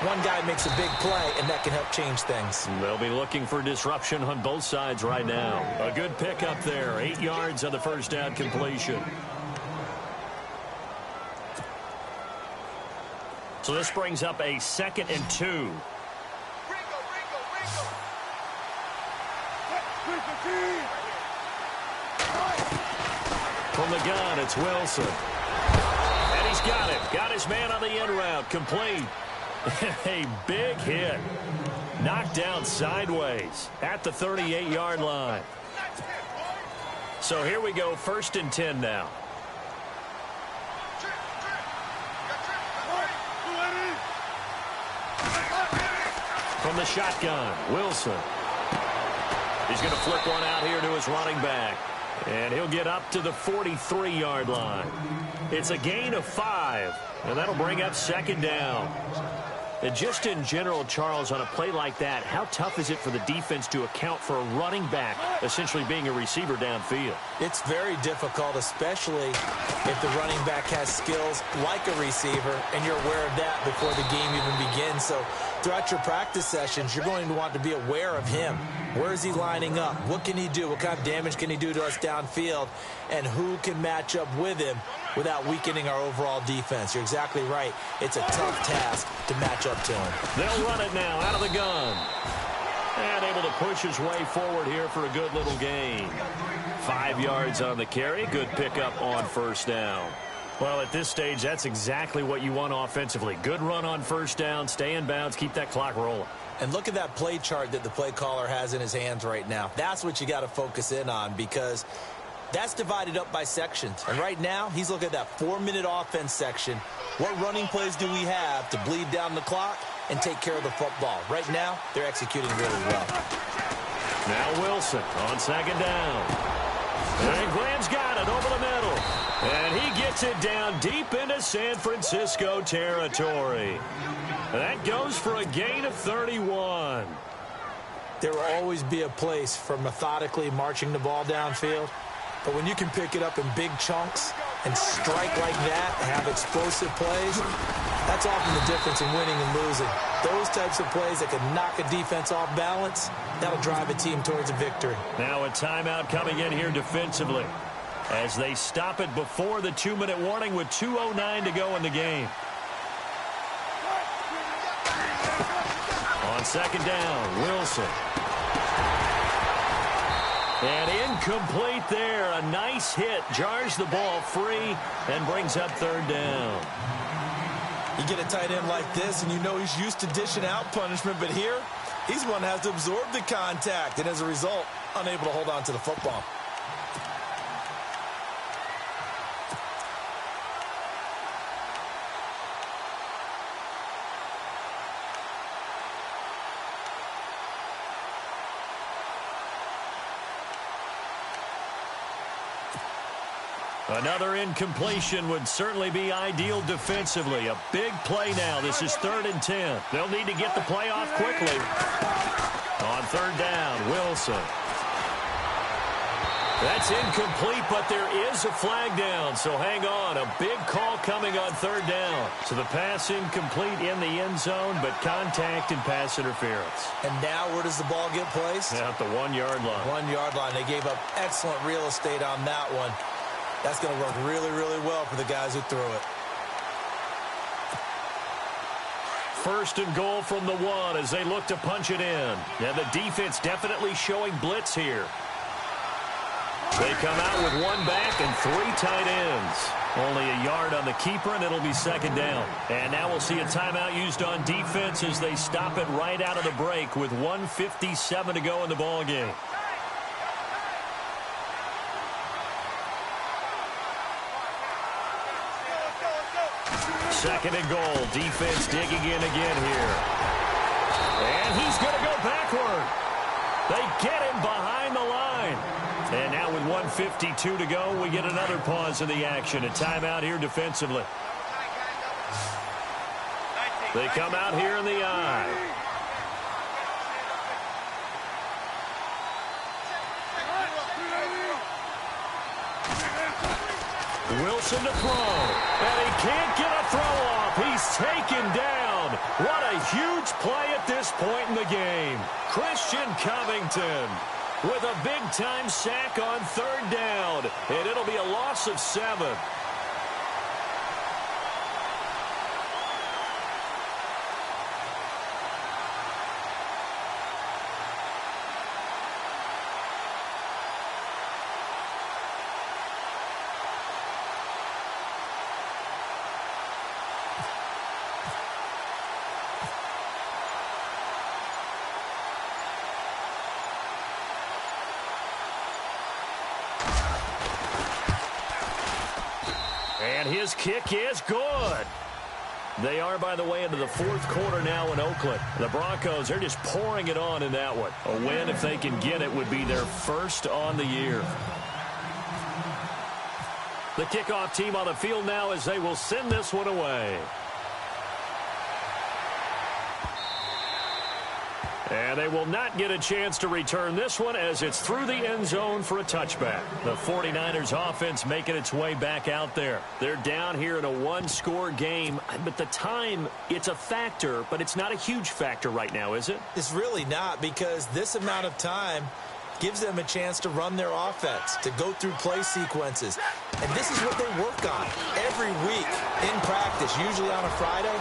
One guy makes a big play, and that can help change things. They'll be looking for disruption on both sides right now. A good pickup there. 8 yards on the first down completion. So this brings up a 2nd and 2. From the gun, it's Wilson. And he's got it. Got his man on the end route. Complete. A big hit. Knocked down sideways at the 38-yard line. So here we go, 1st and 10 now. From the shotgun, Wilson. He's going to flip one out here to his running back. And he'll get up to the 43-yard line. It's a gain of 5, and that'll bring up 2nd down. And just in general, Charles, on a play like that, how tough is it for the defense to account for a running back essentially being a receiver downfield? It's very difficult, especially if the running back has skills like a receiver, and you're aware of that before the game even begins. So throughout your practice sessions, you're going to want to be aware of him. Where is he lining up? What can he do? What kind of damage can he do to us downfield? And who can match up with him without weakening our overall defense? You're exactly right. It's a tough task to match up to him. They'll run it now out of the gun. And able to push his way forward here for a good little gain. 5 yards on the carry. Good pickup on 1st down. Well, at this stage, that's exactly what you want offensively. Good run on 1st down. Stay in bounds. Keep that clock rolling. And look at that play chart that the play caller has in his hands right now. That's what you got to focus in on, because that's divided up by sections. And right now, he's looking at that 4-minute offense section. What running plays do we have to bleed down the clock and take care of the football? Right now, they're executing really well. Now Wilson on 2nd down. And Graham's got it over the middle. And he gets it down deep into San Francisco territory. That goes for a gain of 31. There will always be a place for methodically marching the ball downfield. But when you can pick it up in big chunks and strike like that and have explosive plays, that's often the difference in winning and losing. Those types of plays that can knock a defense off balance, that'll drive a team towards a victory. Now a timeout coming in here defensively as they stop it before the 2-minute warning with 2:09 to go in the game. On 2nd down, Wilson. And incomplete there. A nice hit. Jars the ball free and brings up 3rd down. You get a tight end like this, and you know he's used to dishing out punishment, but here, he's one that has to absorb the contact, and as a result, unable to hold on to the football. Another incompletion would certainly be ideal defensively. A big play now. This is 3rd and 10. They'll need to get the play off quickly. On 3rd down, Wilson. That's incomplete, but there is a flag down, so hang on. A big call coming on 3rd down. So the pass incomplete in the end zone, but contact and pass interference. And now where does the ball get placed? At the 1-yard line. 1-yard line. They gave up excellent real estate on that one. That's going to work really, really well for the guys who threw it. 1st and goal from the 1 as they look to punch it in. And the defense definitely showing blitz here. They come out with 1 back and 3 tight ends. Only a yard on the keeper, and it'll be 2nd down. And now we'll see a timeout used on defense as they stop it right out of the break with 1:57 to go in the ball game. 2nd and goal. Defense digging in again here. And he's going to go backward. They get him behind the line. And now with 1:52 to go, we get another pause in the action. A timeout here defensively. They come out here in the eye. Wilson to throw. And he can't get a throw off. He's taken down. What a huge first point in the game. Christian Covington with a big-time sack on third down. And it'll be a loss of 7. And his kick is good. They are, by the way, into the fourth quarter now in Oakland. The Broncos are just pouring it on in that one. A win, if they can get it, would be their first on the year. The kickoff team on the field now as they will send this one away. And they will not get a chance to return this one as it's through the end zone for a touchback. The 49ers offense making its way back out there. They're down here in a one-score game, but the time, it's a factor, but it's not a huge factor right now, is it? It's really not, because this amount of time gives them a chance to run their offense, to go through play sequences. And this is what they work on every week in practice, usually on a Friday.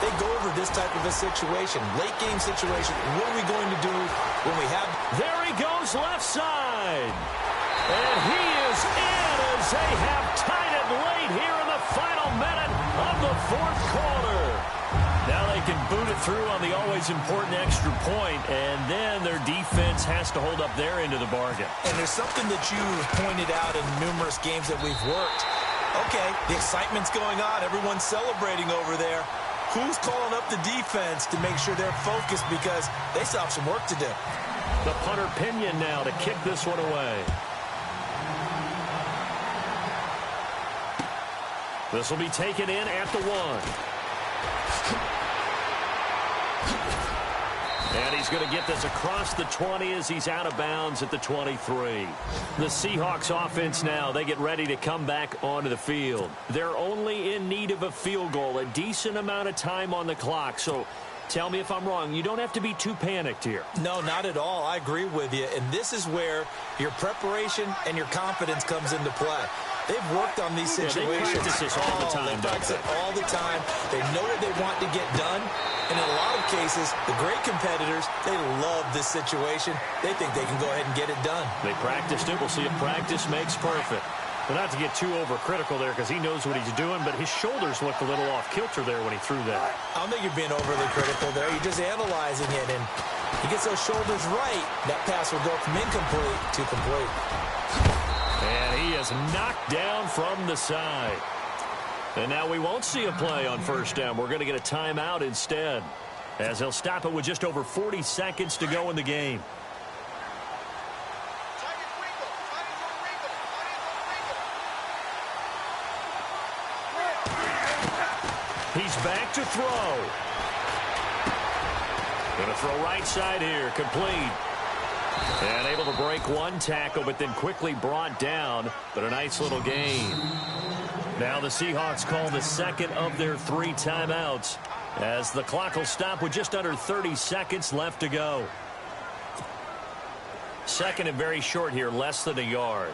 They go over this type of a situation, late game situation. What are we going to do when we have... There he goes left side. And he is in as they have tied it late here in the final minute of the fourth quarter. Now they can boot it through on the always important extra point, and then their defense has to hold up their end of the bargain. And there's something that you've pointed out in numerous games that we've worked. Okay, the excitement's going on. Everyone's celebrating over there. Who's calling up the defense to make sure they're focused, because they still have some work to do? The punter Pinion now to kick this one away. This will be taken in at the 1. And he's going to get this across the 20 as he's out of bounds at the 23. The Seahawks offense now, they get ready to come back onto the field. They're only in need of a field goal, a decent amount of time on the clock. So tell me if I'm wrong. You don't have to be too panicked here. No, not at all. I agree with you. And this is where your preparation and your confidence comes into play. They've worked on these situations. They practice this all the time, They practice it all the time. They know what they want to get done. And in a lot of cases, the great competitors, they love this situation. They think they can go ahead and get it done. They practiced it. We'll see if practice makes perfect. But not to get too overcritical there, because he knows what he's doing, but his shoulders looked a little off kilter there when he threw that. I don't think you're being overly critical there. You're just analyzing it, and he gets those shoulders right. That pass will go from incomplete to complete. And he is knocked down from the side. And now we won't see a play on first down. We're going to get a timeout instead, as he'll stop it with just over 40 seconds to go in the game. He's back to throw. Going to throw right side here, complete. And able to break one tackle, but then quickly brought down. But a nice little gain. Now the Seahawks call the second of their 3 timeouts, as the clock will stop with just under 30 seconds left to go. Second and very short here, less than a yard.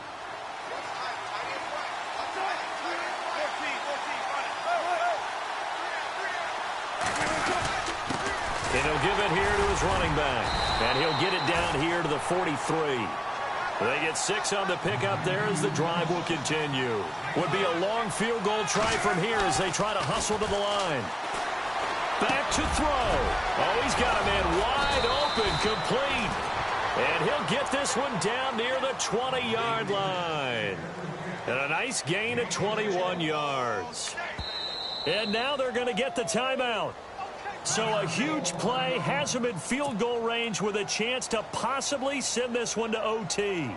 And he'll give it here to his running back. And he'll get it down here to the 43. They get 6 on the pickup there as the drive will continue. Would be a long field goal try from here as they try to hustle to the line. Back to throw. Oh, he's got a man wide open, complete. And he'll get this one down near the 20-yard line. And a nice gain of 21 yards. And now they're going to get the timeout. So a huge play has him in field goal range with a chance to possibly send this one to OT.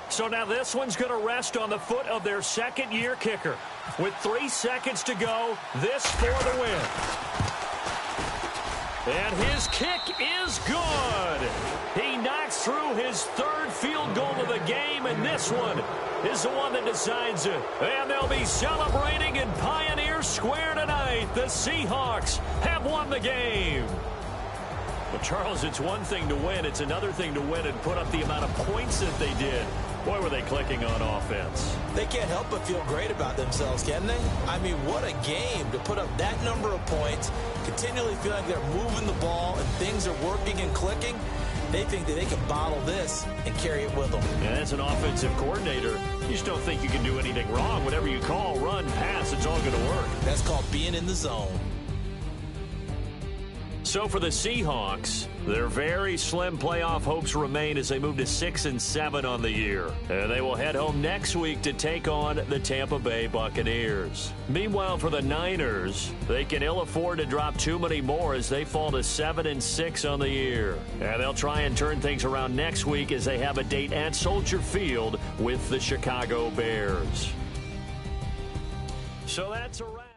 So now this one's going to rest on the foot of their second-year kicker. With 3 seconds to go, this for the win. And his kick is good. He knocks through his 3rd field goal of the game, and this one is the one that decides it. And they'll be celebrating in Pioneer Square tonight. The Seahawks have won the game. Well, Charles, it's one thing to win. It's another thing to win and put up the amount of points that they did. Boy, were they clicking on offense. They can't help but feel great about themselves, can they? I mean, what a game to put up that number of points, continually feeling like they're moving the ball and things are working and clicking. They think that they can bottle this and carry it with them. And as an offensive coordinator, you just don't think you can do anything wrong. Whatever you call, run, pass, it's all going to work. That's called being in the zone. So for the Seahawks, their very slim playoff hopes remain as they move to 6-7 on the year. And they will head home next week to take on the Tampa Bay Buccaneers. Meanwhile, for the Niners, they can ill afford to drop too many more as they fall to 7-6 on the year. And they'll try and turn things around next week as they have a date at Soldier Field with the Chicago Bears. So that's a wrap.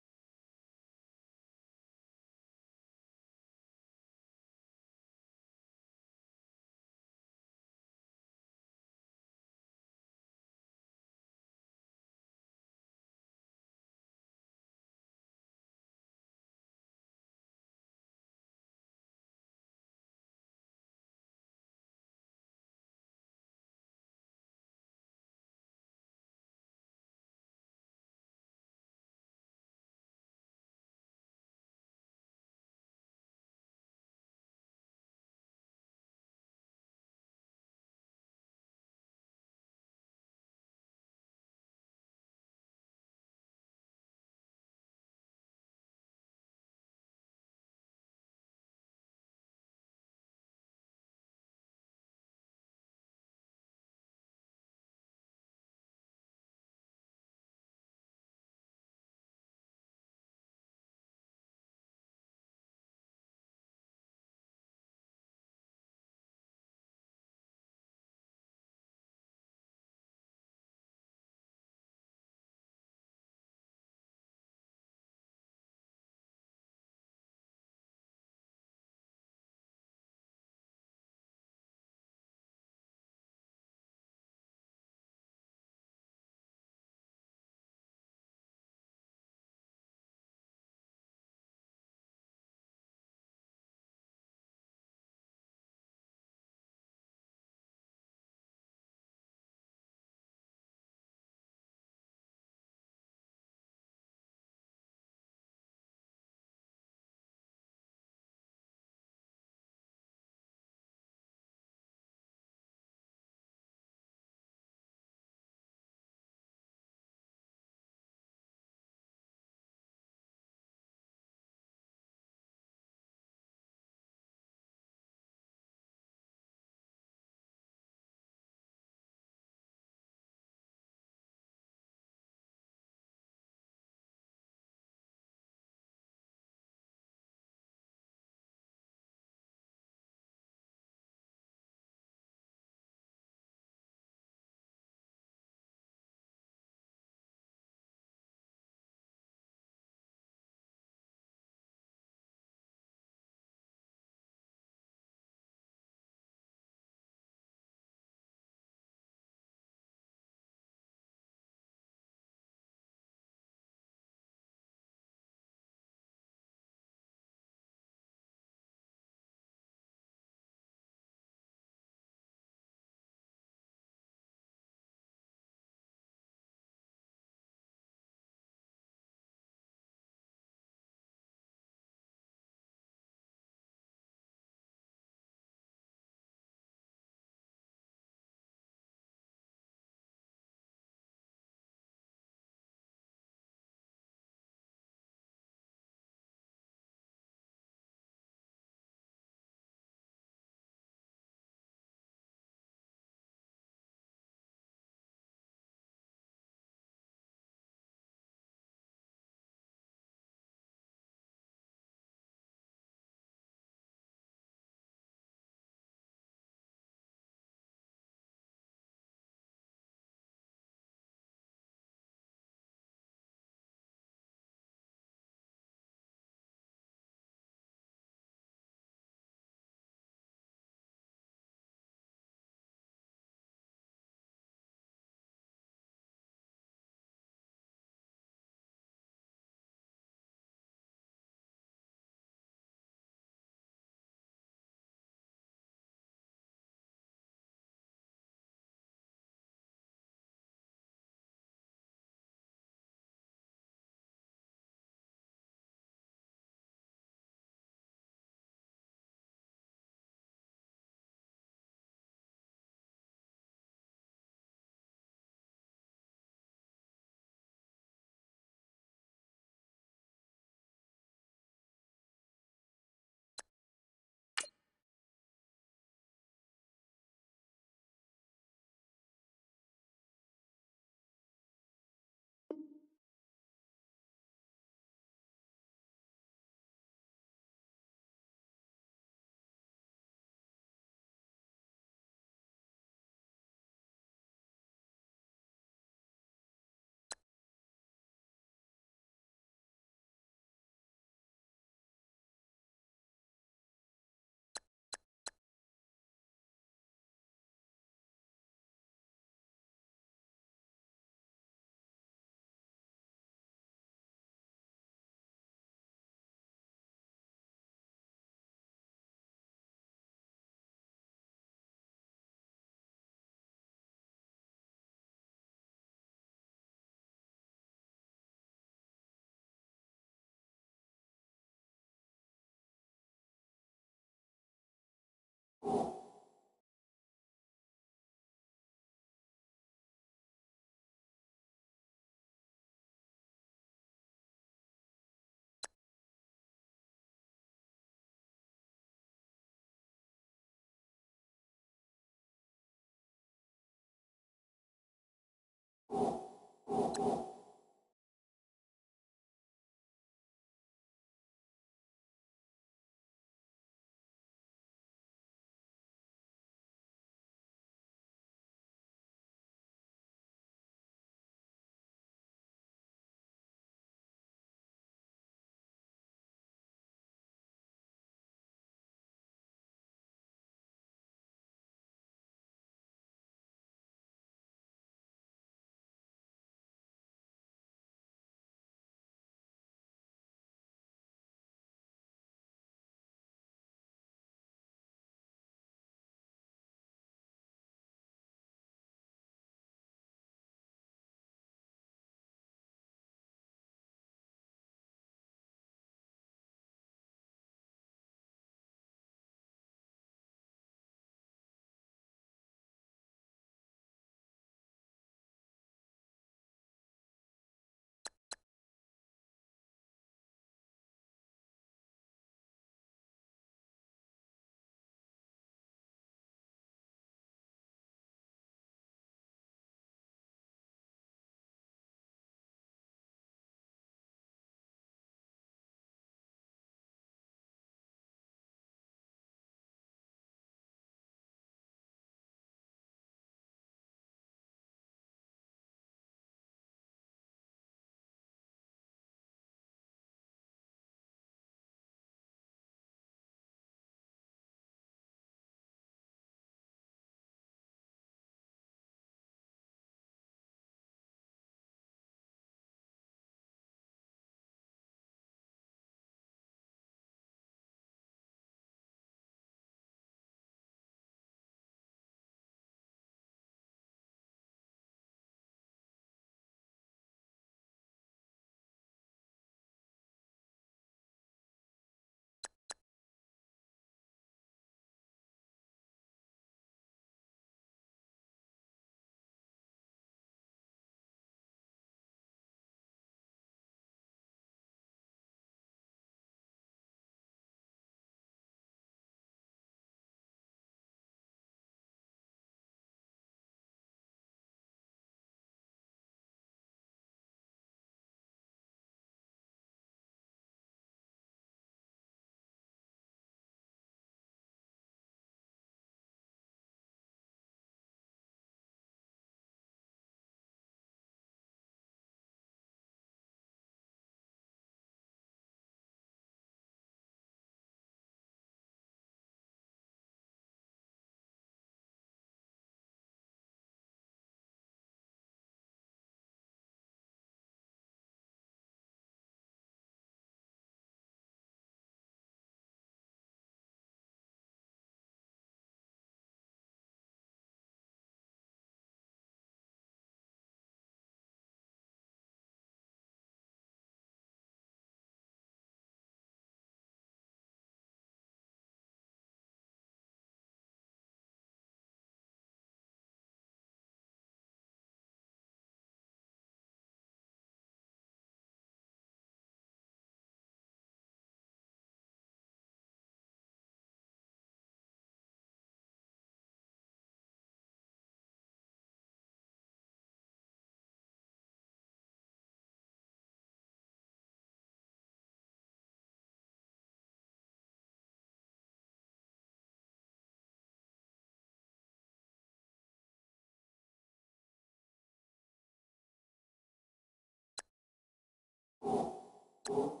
you